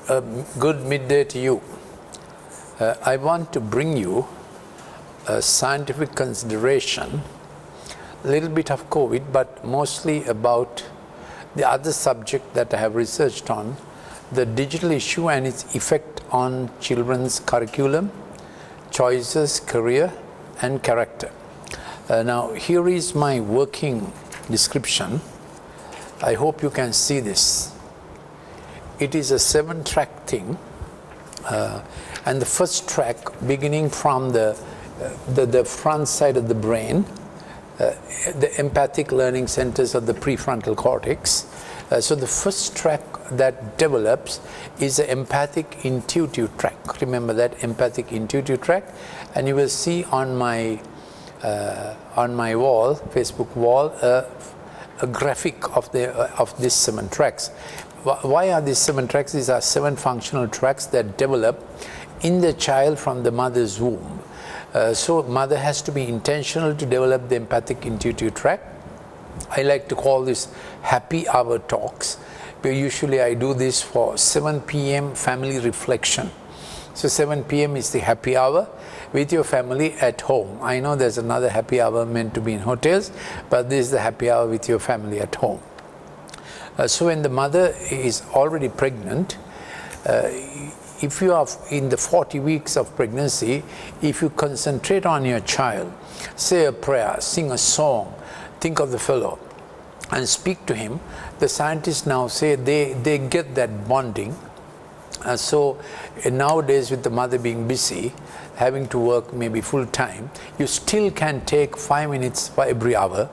Good midday to you. I want to bring you a scientific consideration, a little bit of COVID, but mostly about the other subject that I have researched on, the digital issue and its effect on children's curriculum, choices, career, and character. Now, here is my working description. I hope you can see this. It is a 7-track thing, and the first track, beginning from the front side of the brain, the empathic learning centers of the prefrontal cortex. So the first track that develops is the empathic intuitive track. Remember that empathic intuitive track, and you will see on my wall, Facebook wall, a graphic of these 7 tracks. Why are these 7 tracks? These are 7 functional tracks that develop in the child from the mother's womb. So mother has to be intentional to develop the empathic intuitive track. I like to call this happy hour talks. Usually I do this for 7 p.m. family reflection. So 7 p.m. is the happy hour with your family at home. I know there's another happy hour meant to be in hotels, but this is the happy hour with your family at home. So when the mother is already pregnant, if you are in the 40 weeks of pregnancy, if you concentrate on your child, say a prayer, sing a song, think of the fellow, and speak to him, the scientists now say they get that bonding. So nowadays, with the mother being busy, having to work maybe full time, you still can take 5 minutes for every hour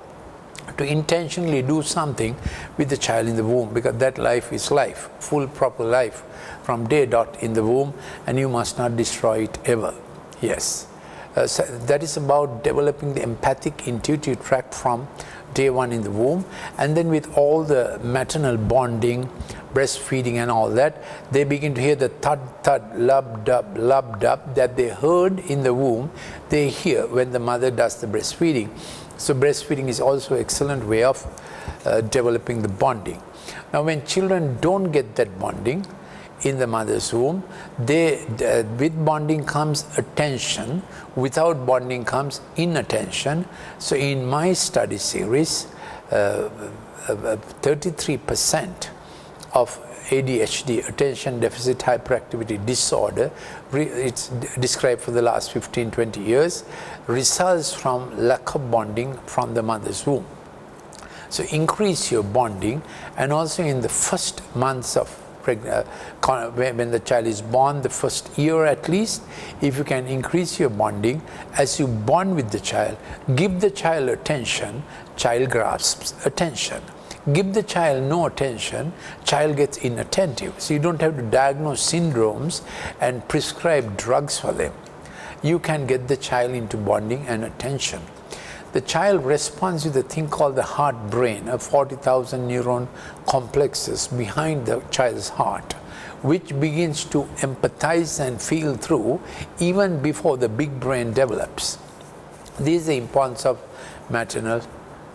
to intentionally do something with the child in the womb, because that life is life, full proper life from day dot in the womb, and you must not destroy it ever. Yes. So that is about developing the empathic intuitive tract from day 1 in the womb, and then with all the maternal bonding, breastfeeding and all that, they begin to hear the thud, thud, lub, dub that they heard in the womb, they hear when the mother does the breastfeeding. So breastfeeding is also an excellent way of developing the bonding. Now when children don't get that bonding in the mother's womb, with bonding comes attention, without bonding comes inattention. So in my study series, 33% of ADHD, attention deficit hyperactivity disorder, it's described for the last 15-20 years, results from lack of bonding from the mother's womb. So increase your bonding, and also in the first months of when the child is born, the first year at least, if you can increase your bonding, as you bond with the child, give the child attention, child grasps attention. Give the child no attention, child gets inattentive. So you don't have to diagnose syndromes and prescribe drugs for them. You can get the child into bonding and attention. The child responds with a thing called the heart brain, of 40,000 neuron complexes behind the child's heart, which begins to empathize and feel through even before the big brain develops. This is the importance of maternal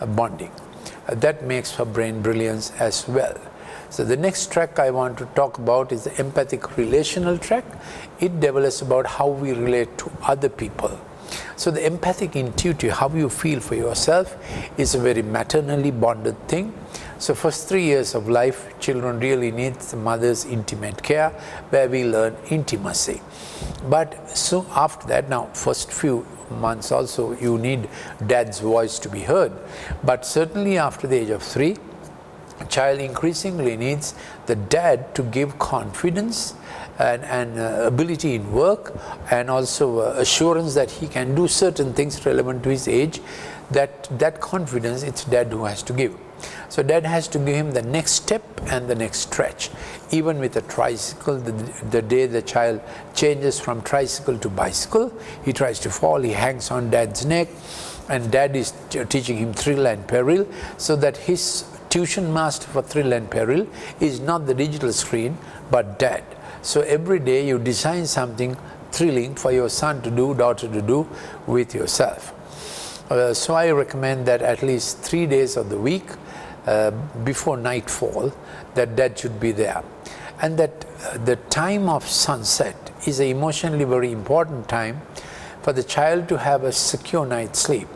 bonding. That makes for brain brilliance as well. So the next track I want to talk about is the empathic relational track. It develops about how we relate to other people. So the empathic intuitive, how you feel for yourself, is a very maternally bonded thing. So first 3 years of life, children really need the mother's intimate care, where we learn intimacy. But so after that, now first few months also, you need dad's voice to be heard. But certainly after the age of 3, a child increasingly needs the dad to give confidence and ability in work, and also assurance that he can do certain things relevant to his age. That confidence, it's dad who has to give. So dad has to give him the next step and the next stretch. Even with a tricycle, the day the child changes from tricycle to bicycle, he tries to fall, he hangs on dad's neck, and dad is teaching him thrill and peril, so that his tuition master for thrill and peril is not the digital screen, but dad. So every day you design something thrilling for your son to do, daughter to do with yourself. So I recommend that at least 3 days of the week, before nightfall, that should be there. And that the time of sunset is an emotionally very important time for the child to have a secure night's sleep.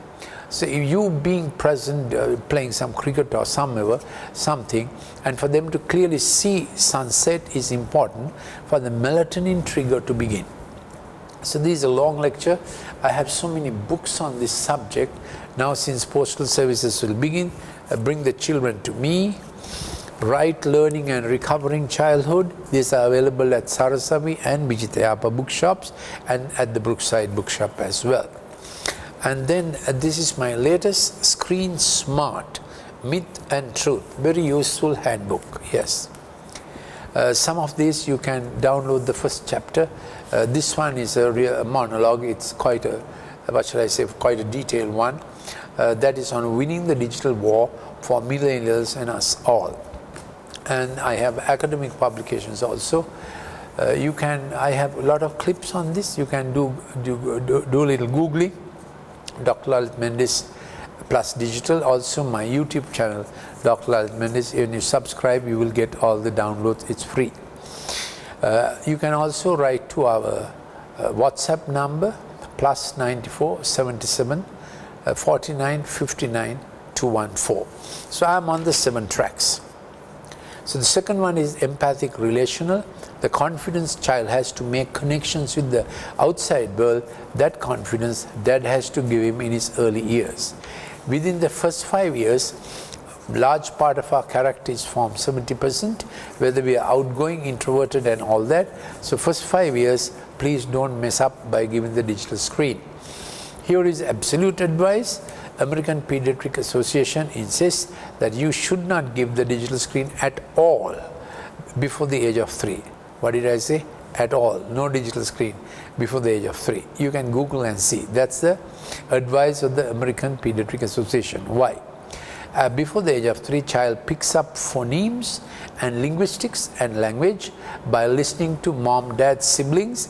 So if you being present, playing some cricket or something, and for them to clearly see sunset is important for the melatonin trigger to begin. So this is a long lecture. I have so many books on this subject. Now since postal services will begin, bring the children to me. Right Learning and Recovering Childhood. These are available at Sarasavi and Bijitayapa bookshops and at the Brookside bookshop as well. And then this is my latest Screen Smart, Myth and Truth. Very useful handbook, yes. Some of these you can download the first chapter. This one is a real monologue. It's quite a, what shall I say, quite a detailed one. That is on winning the digital war for millennials and us all. And I have academic publications also. I have a lot of clips on this. You can do a little Googling. Dr. Lalith Mendis plus digital. Also my YouTube channel, Dr. Lalith Mendis. When you subscribe, you will get all the downloads. It's free. You can also write to our WhatsApp number +94 77 49 59 214. So I'm on the 7 tracks. So the second one is empathic relational. The confidence child has to make connections with the outside world. That confidence dad has to give him in his early years. Within the first 5 years, large part of our character is formed, 70%, whether we are outgoing, introverted and all that. So first 5 years, please don't mess up by giving the digital screen. Here is absolute advice. American Pediatric Association insists that you should not give the digital screen at all before the age of 3. What did I say? At all. No digital screen before the age of 3. You can Google and see. That's the advice of the American Pediatric Association. Why? Before the age of 3, child picks up phonemes and linguistics and language by listening to mom, dad, siblings.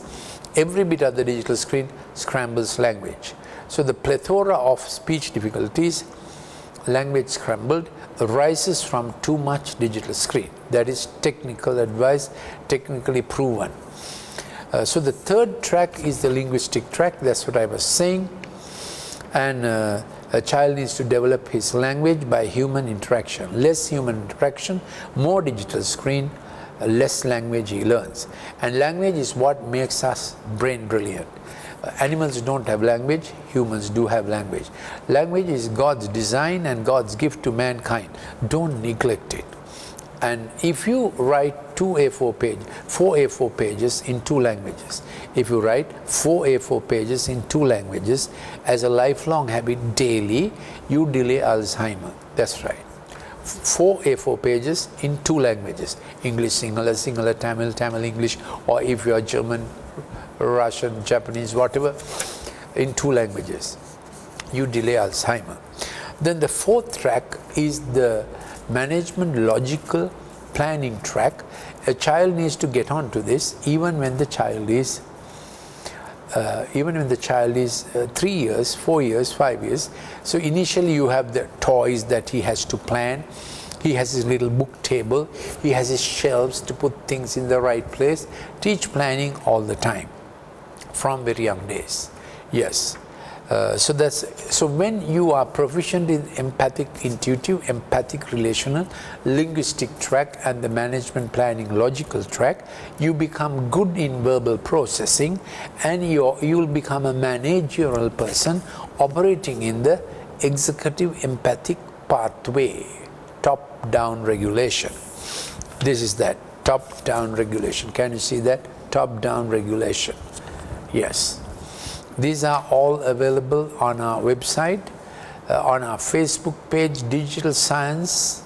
Every bit of the digital screen scrambles language. So the plethora of speech difficulties, language scrambled, arises from too much digital screen. That is technical advice, technically proven. So the third track is the linguistic track. That's what I was saying. And a child needs to develop his language by human interaction. Less human interaction, more digital screen, less language he learns. And language is what makes us brain brilliant. Animals don't have language, humans do have language. Language is God's design and God's gift to mankind. Don't neglect it. And if you write 4 A4 pages in 2 languages, if you write 4 A4 pages in 2 languages as a lifelong habit daily, you delay Alzheimer. That's right. 4 A4 pages in 2 languages, English, Sinhala, Tamil, English, or if you are German, Russian, Japanese, whatever, in 2 languages, you delay Alzheimer. Then the fourth track is the management logical planning track. A child needs to get on to this even when the child is 3 years, 4 years, 5 years. So initially you have the toys that he has to plan. He has his little book table. He has his shelves to put things in the right place. Teach planning all the time from very young days. Yes. So when you are proficient in empathic intuitive, empathic relational, linguistic track and the management planning logical track, you become good in verbal processing and you will become a managerial person operating in the executive empathic pathway, top-down regulation. This is that, top-down regulation. Can you see that? Top-down regulation. Yes. These are all available on our website, on our Facebook page, Digital Science,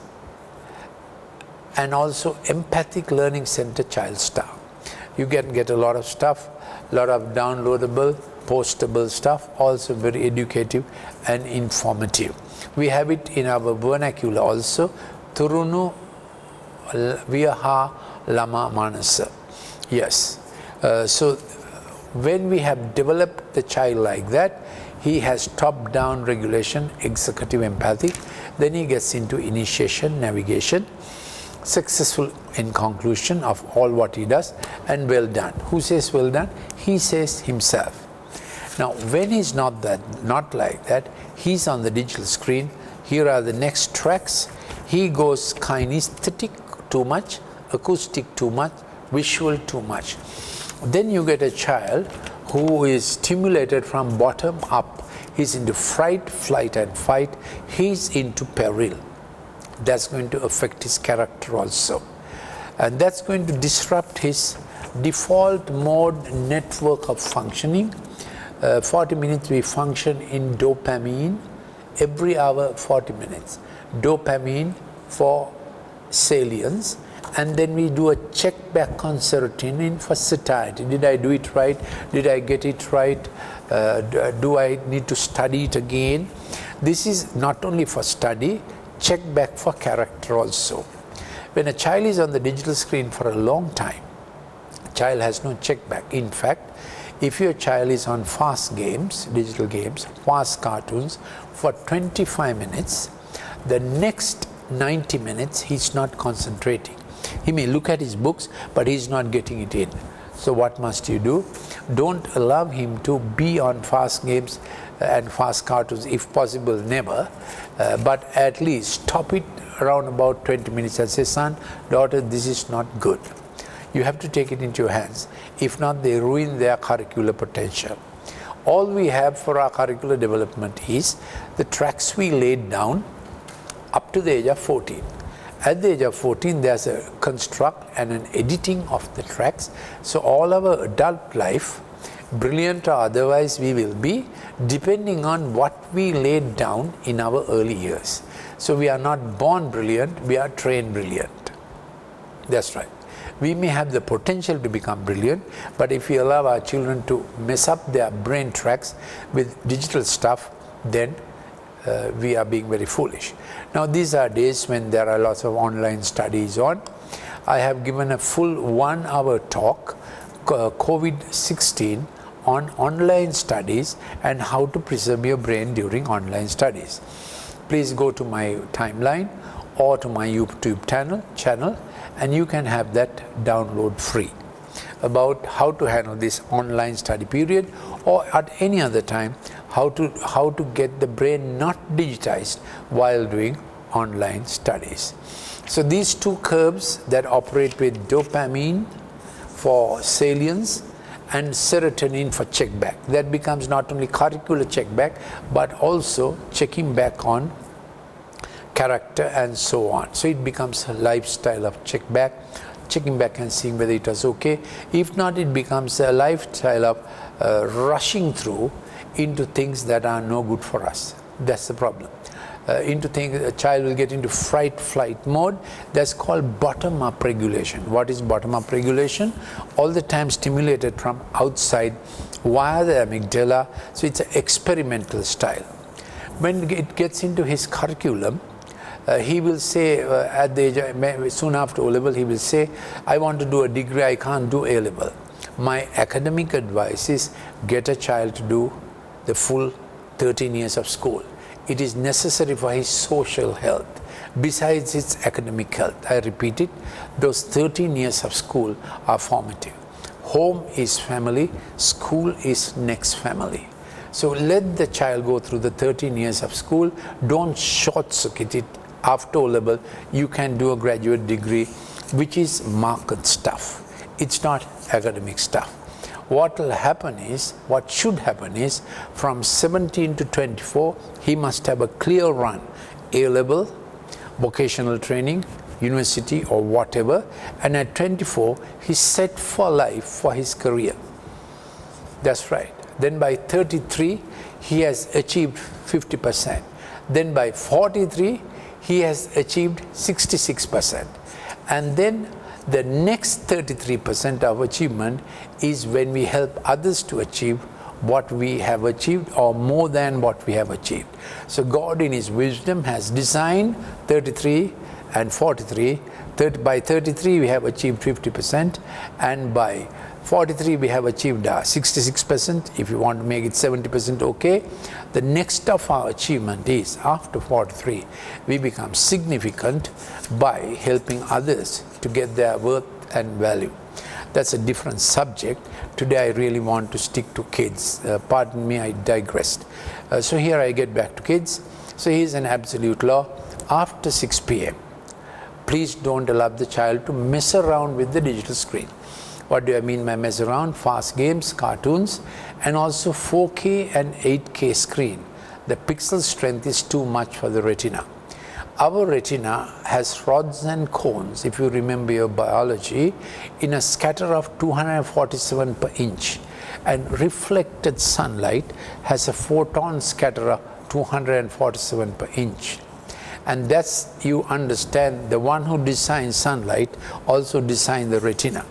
and also Empathic Learning Center Child Star. You can get a lot of stuff, a lot of downloadable, postable stuff, also very educative and informative. We have it in our vernacular also, Turunu Viaha Lama Manasa. Yes. So when we have developed the child like that, he has top-down regulation, executive empathic. Then he gets into initiation, navigation, successful in conclusion of all what he does, and well done. Who says well done? He says himself. Now, when he's not like that, he's on the digital screen. Here are the next tracks. He goes kinesthetic too much, acoustic too much, visual too much. Then you get a child who is stimulated from bottom up. He's into fright, flight and fight. He's into peril. That's going to affect his character also. And that's going to disrupt his default mode network of functioning. 40 minutes we function in dopamine, every hour 40 minutes. Dopamine for salience, and then we do a check back on serotonin for satiety. Did I do it right? Did I get it right? Do I need to study it again? This is not only for study, check back for character also. When a child is on the digital screen for a long time, child has no check back. In fact, if your child is on fast games, digital games, fast cartoons for 25 minutes, the next 90 minutes he's not concentrating. He may look at his books, but he's not getting it in. So what must you do? Don't allow him to be on fast games and fast cartoons, if possible never, but at least stop it around about 20 minutes and say, son, daughter, this is not good. You have to take it into your hands. If not, they ruin their curricular potential. All we have for our curricular development is the tracks we laid down up to the age of 14. At the age of 14, there's a construct and an editing of the tracks. So all our adult life, brilliant or otherwise we will be, depending on what we laid down in our early years. So we are not born brilliant, we are trained brilliant. That's right. We may have the potential to become brilliant, but if we allow our children to mess up their brain tracks with digital stuff, then we are being very foolish. Now, these are days when there are lots of online studies on. I have given a full 1 hour talk, COVID-16, on online studies and how to preserve your brain during online studies. Please go to my timeline or to my YouTube channel, and you can have that download free about how to handle this online study period, or at any other time how to get the brain not digitized while doing online studies. So these two curves that operate with dopamine for salience and serotonin for check back, that becomes not only curricular check back but also checking back on character and so on. So it becomes a lifestyle of check back, checking back and seeing whether it was okay. If not, it becomes a lifestyle of rushing through into things that are no good for us. That's the problem. Into things, a child will get into fright flight mode. That's called bottom-up regulation. What is bottom-up regulation? All the time stimulated from outside via the amygdala. So it's an experimental style. When it gets into his curriculum, he will say at the age, soon after O-level, he will say, I want to do a degree, I can't do A-level. My academic advice is get a child to do the full 13 years of school. It is necessary for his social health, besides its academic health. I repeat it, those 13 years of school are formative. Home is family, school is next family. So let the child go through the 13 years of school. Don't short-circuit it. After O-level, you can do a graduate degree, which is market stuff. It's not academic stuff. What will happen is, what should happen is, from 17 to 24, he must have a clear run. A-level, vocational training, university or whatever, and at 24, he's set for life, for his career. That's right. Then by 33, he has achieved 50%. Then by 43, he has achieved 66%. And then the next 33% of achievement is when we help others to achieve what we have achieved or more than what we have achieved. So God in His wisdom has designed 33 and 43. By 33 we have achieved 50%, and by 43 we have achieved 66%. If you want to make it 70%, okay. The next of our achievement is after 43 we become significant by helping others to get their worth and value. That's a different subject. Today I really want to stick to kids. Pardon me, I digressed. So here I get back to kids. So here's an absolute law. After 6 p.m. please don't allow the child to mess around with the digital screen. What do I mean by mess around? Fast games, cartoons, and also 4K and 8K screen. The pixel strength is too much for the retina. Our retina has rods and cones, if you remember your biology, in a scatter of 247 per inch, and reflected sunlight has a photon scatter of 247 per inch. And that's, you understand, the one who designed sunlight also designed the retina.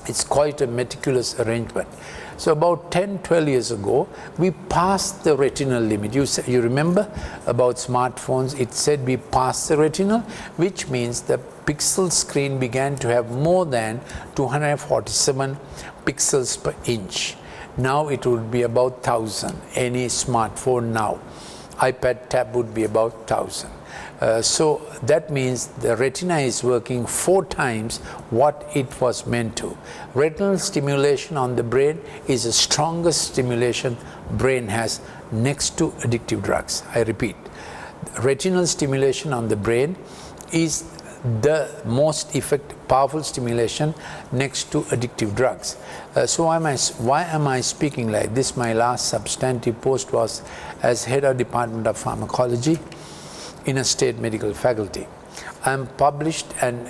It's quite a meticulous arrangement. So about 10-12 years ago, we passed the retinal limit. You remember about smartphones, it said we passed the retinal, which means the pixel screen began to have more than 247 pixels per inch. Now it would be about 1000. Any smartphone now, iPad tab would be about 1000. So that means the retina is working 4 times what it was meant to. Retinal stimulation on the brain is the strongest stimulation brain has next to addictive drugs. I repeat, retinal stimulation on the brain is the most powerful stimulation next to addictive drugs. So why am I speaking like this? My last substantive post was as head of Department of Pharmacology in a state medical faculty. I am published and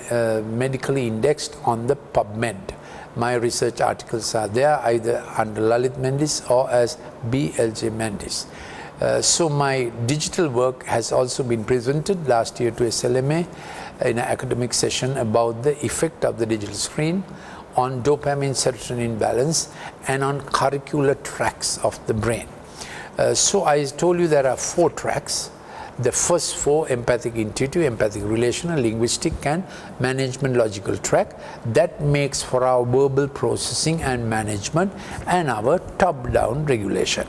medically indexed on the PubMed. My research articles are there either under Lalith Mendis or as BLJ Mendis. So my digital work has also been presented last year to SLMA in an academic session about the effect of the digital screen on dopamine serotonin balance and on curricular tracts of the brain. So I told you there are 4 tracks. The first 4, empathic intuitive, empathic relational, linguistic and management logical track, that makes for our verbal processing and management and our top-down regulation.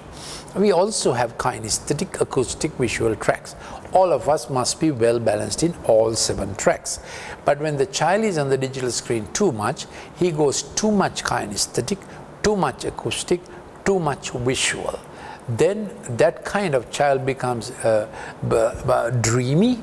We also have kinesthetic, acoustic, visual tracks. All of us must be well balanced in all 7 tracks. But when the child is on the digital screen too much, he goes too much kinesthetic, too much acoustic, too much visual. Then that kind of child becomes dreamy.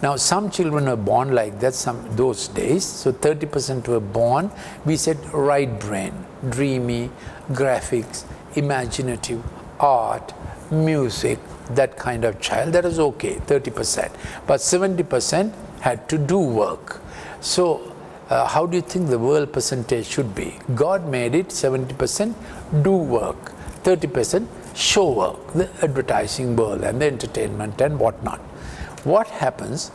Now some children are born like that those days, so 30% were born, we said right brain, dreamy, graphics, imaginative, art, music, that kind of child, that is okay, 30%. But 70% had to do work. So how do you think the world percentage should be? God made it 70% do work, 30% show work, the advertising world and the entertainment and whatnot. What happens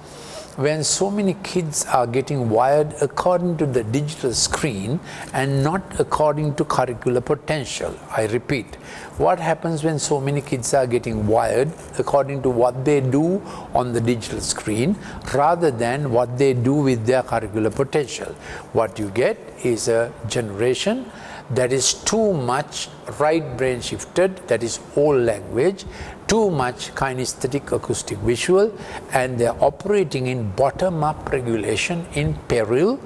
when so many kids are getting wired according to the digital screen and not according to curricular potential? I repeat, what happens when so many kids are getting wired according to what they do on the digital screen rather than what they do with their curricular potential? What you get is a generation that is too much right brain shifted, that is old language, too much kinesthetic, acoustic, visual, and they're operating in bottom-up regulation in peril,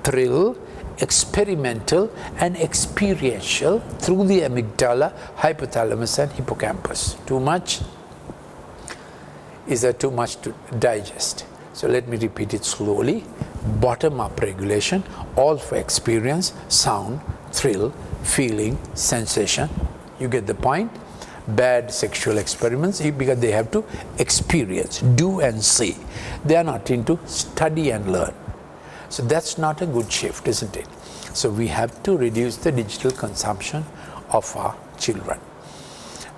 thrill, experimental and experiential through the amygdala, hypothalamus and hippocampus. Too much? Is there too much to digest? So let me repeat it slowly. Bottom-up regulation, all for experience, sound, thrill, feeling, sensation. You get the point? Bad sexual experiments because they have to experience, do and see. They are not into study and learn. So that's not a good shift, isn't it? So we have to reduce the digital consumption of our children.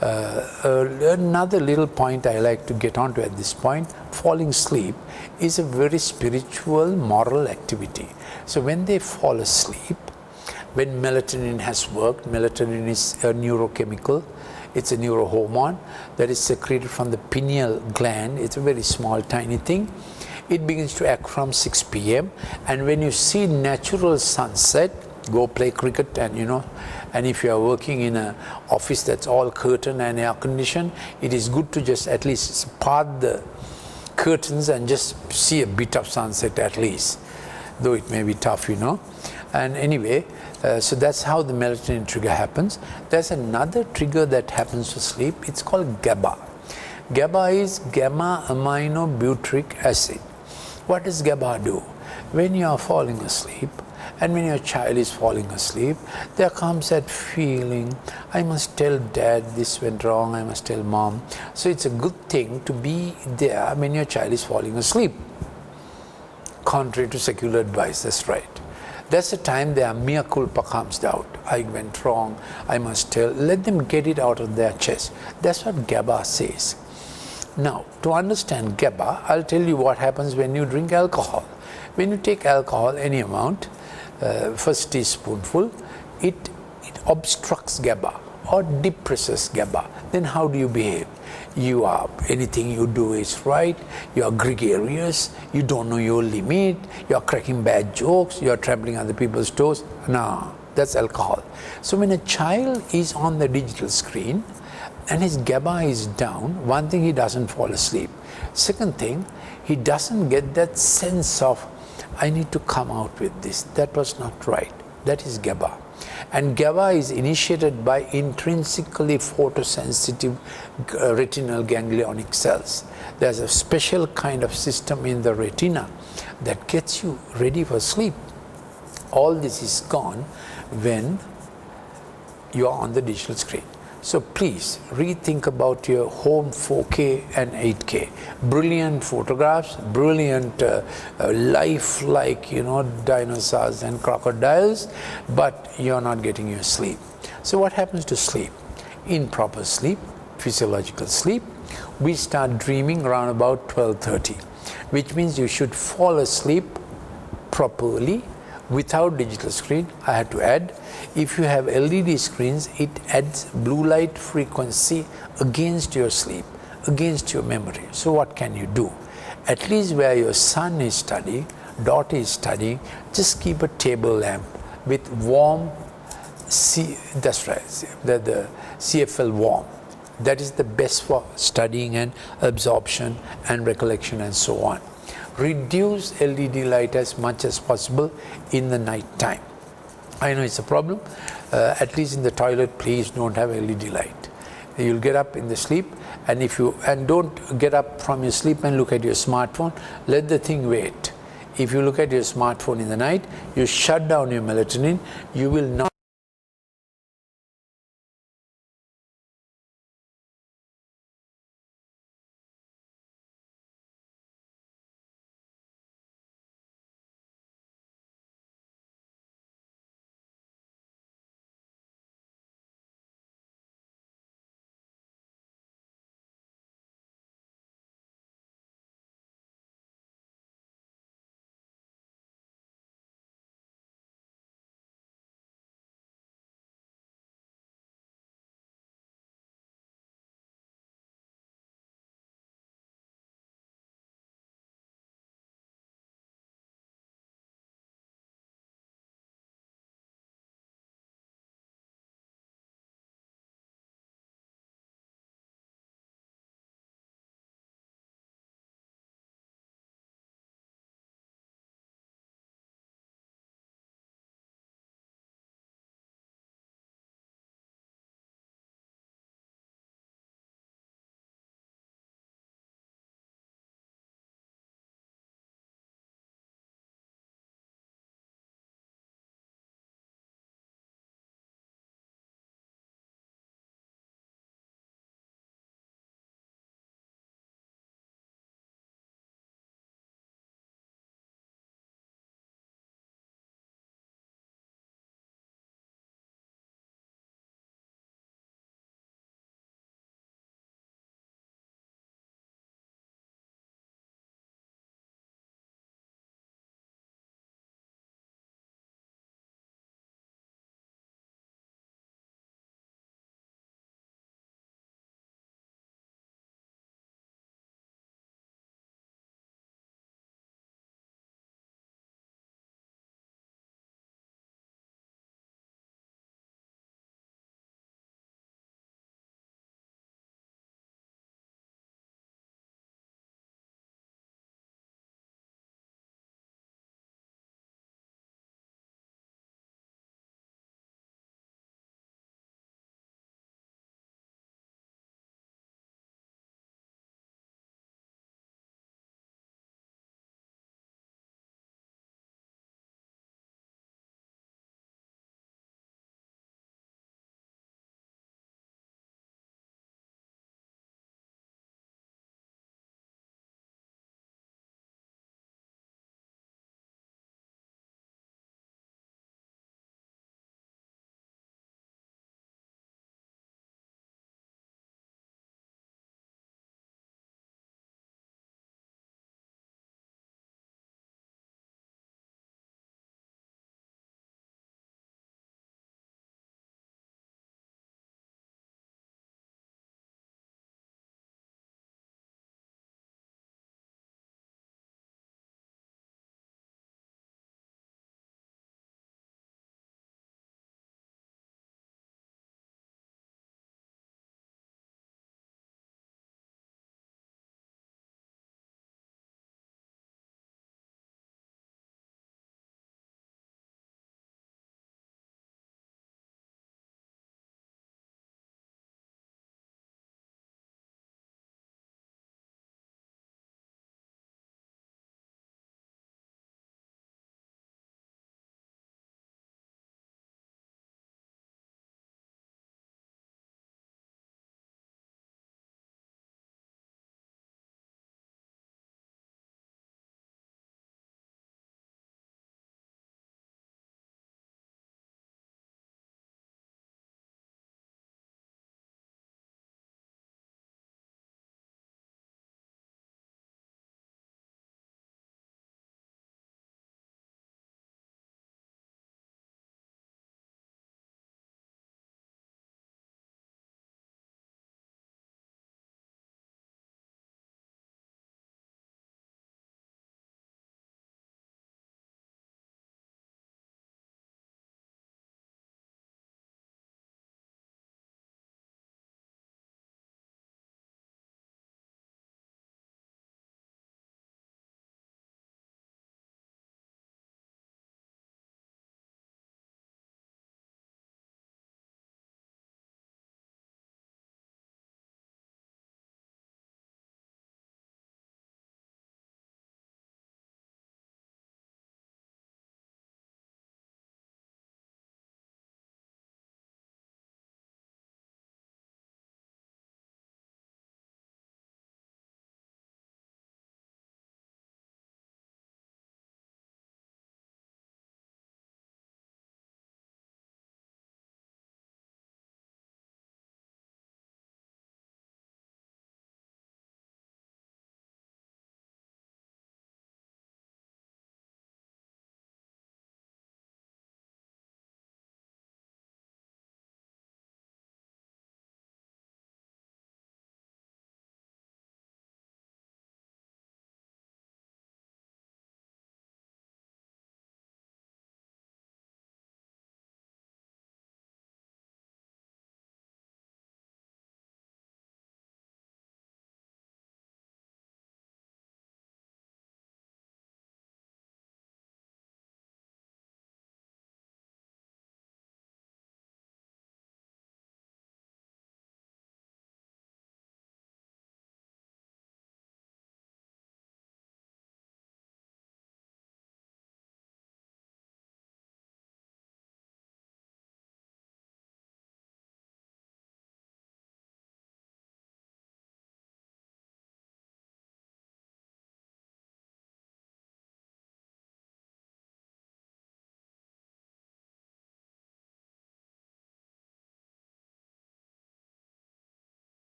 Another little point I like to get onto at this point, falling asleep is a very spiritual, moral activity. So when they fall asleep, when melatonin has worked, melatonin is a neurochemical, it's a neurohormone that is secreted from the pineal gland. It's a very small, tiny thing. It begins to act from 6 p.m. and when you see natural sunset go play cricket, and and if you are working in an office that's all curtain and air conditioned, it is good to just at least part the curtains and just see a bit of sunset at least, though it may be tough, And anyway, so that's how the melatonin trigger happens. There's another trigger that happens to sleep. It's called GABA. GABA is gamma aminobutyric acid. What does GABA do? When you are falling asleep and when your child is falling asleep, there comes that feeling, I must tell dad this went wrong, I must tell mom. So it's a good thing to be there when your child is falling asleep. Contrary to secular advice, that's right. That's the time their mea culpa comes out. I went wrong, I must tell. Let them get it out of their chest. That's what GABA says. Now, to understand GABA, I'll tell you what happens when you drink alcohol. When you take alcohol, any amount, first teaspoonful, it obstructs GABA or depresses GABA. Then how do you behave? Anything you do is right, you are gregarious, you don't know your limit, you are cracking bad jokes, you are trampling other people's toes. No, that's alcohol. So when a child is on the digital screen and his GABA is down, one thing, he doesn't fall asleep. Second thing, he doesn't get that sense of, I need to come out with this. That was not right. That is GABA. And GABA is initiated by intrinsically photosensitive retinal ganglionic cells. There's a special kind of system in the retina that gets you ready for sleep. All this is gone when you are on the digital screen. So please rethink about your home 4K and 8K. Brilliant photographs, brilliant life-like, dinosaurs and crocodiles, but you're not getting your sleep. So what happens to sleep? Improper sleep, physiological sleep, we start dreaming around about 12:30, which means you should fall asleep properly without digital screen. I had to add, if you have LED screens, it adds blue light frequency against your sleep, against your memory. So what can you do? At least where your son is studying, daughter is studying, just keep a table lamp with warm, that's right, the CFL warm. That is the best for studying and absorption and recollection and so on. Reduce LED light as much as possible in the night time. I know it's a problem. At least in the toilet, please don't have LED light. You'll get up in the sleep, and don't get up from your sleep and look at your smartphone. Let the thing wait. If you look at your smartphone in the night, you shut down your melatonin. You will not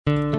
you.